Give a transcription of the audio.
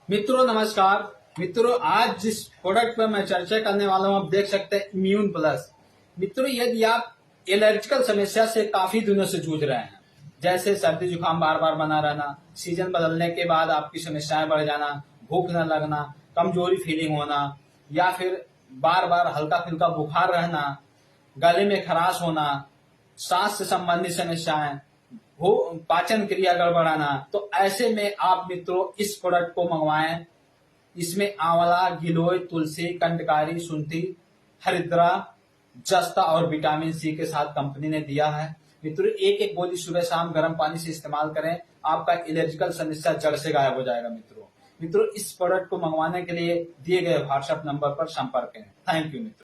मित्रों नमस्कार। मित्रों आज जिस प्रोडक्ट पर मैं चर्चा करने वाला हूं आप देख सकते हैं इम्यून प्लस। मित्रों यदि आप एलर्जिकल समस्या से काफी दिनों से जूझ रहे हैं, जैसे सर्दी जुकाम बार बार बना रहना, सीजन बदलने के बाद आपकी समस्याएं बढ़ जाना, भूख न लगना, कमजोरी फीलिंग होना, या फिर बार बार हल्का फुल्का बुखार रहना, गले में खराश होना, सांस से संबंधित समस्याएं, पाचन क्रिया गड़बड़ाना, तो ऐसे में आप मित्रों इस प्रोडक्ट को मंगवाएं। इसमें आंवला, गिलोय, तुलसी, कंडकारी, शुंठी, हरिद्रा, जस्ता और विटामिन सी के साथ कंपनी ने दिया है। मित्रों एक एक गोली सुबह शाम गर्म पानी से इस्तेमाल करें, आपका एलर्जिकल समस्या जड़ से गायब हो जाएगा। मित्रों इस प्रोडक्ट को मंगवाने के लिए दिए गए व्हाट्सएप नंबर पर संपर्क करें। थैंक यू मित्रों।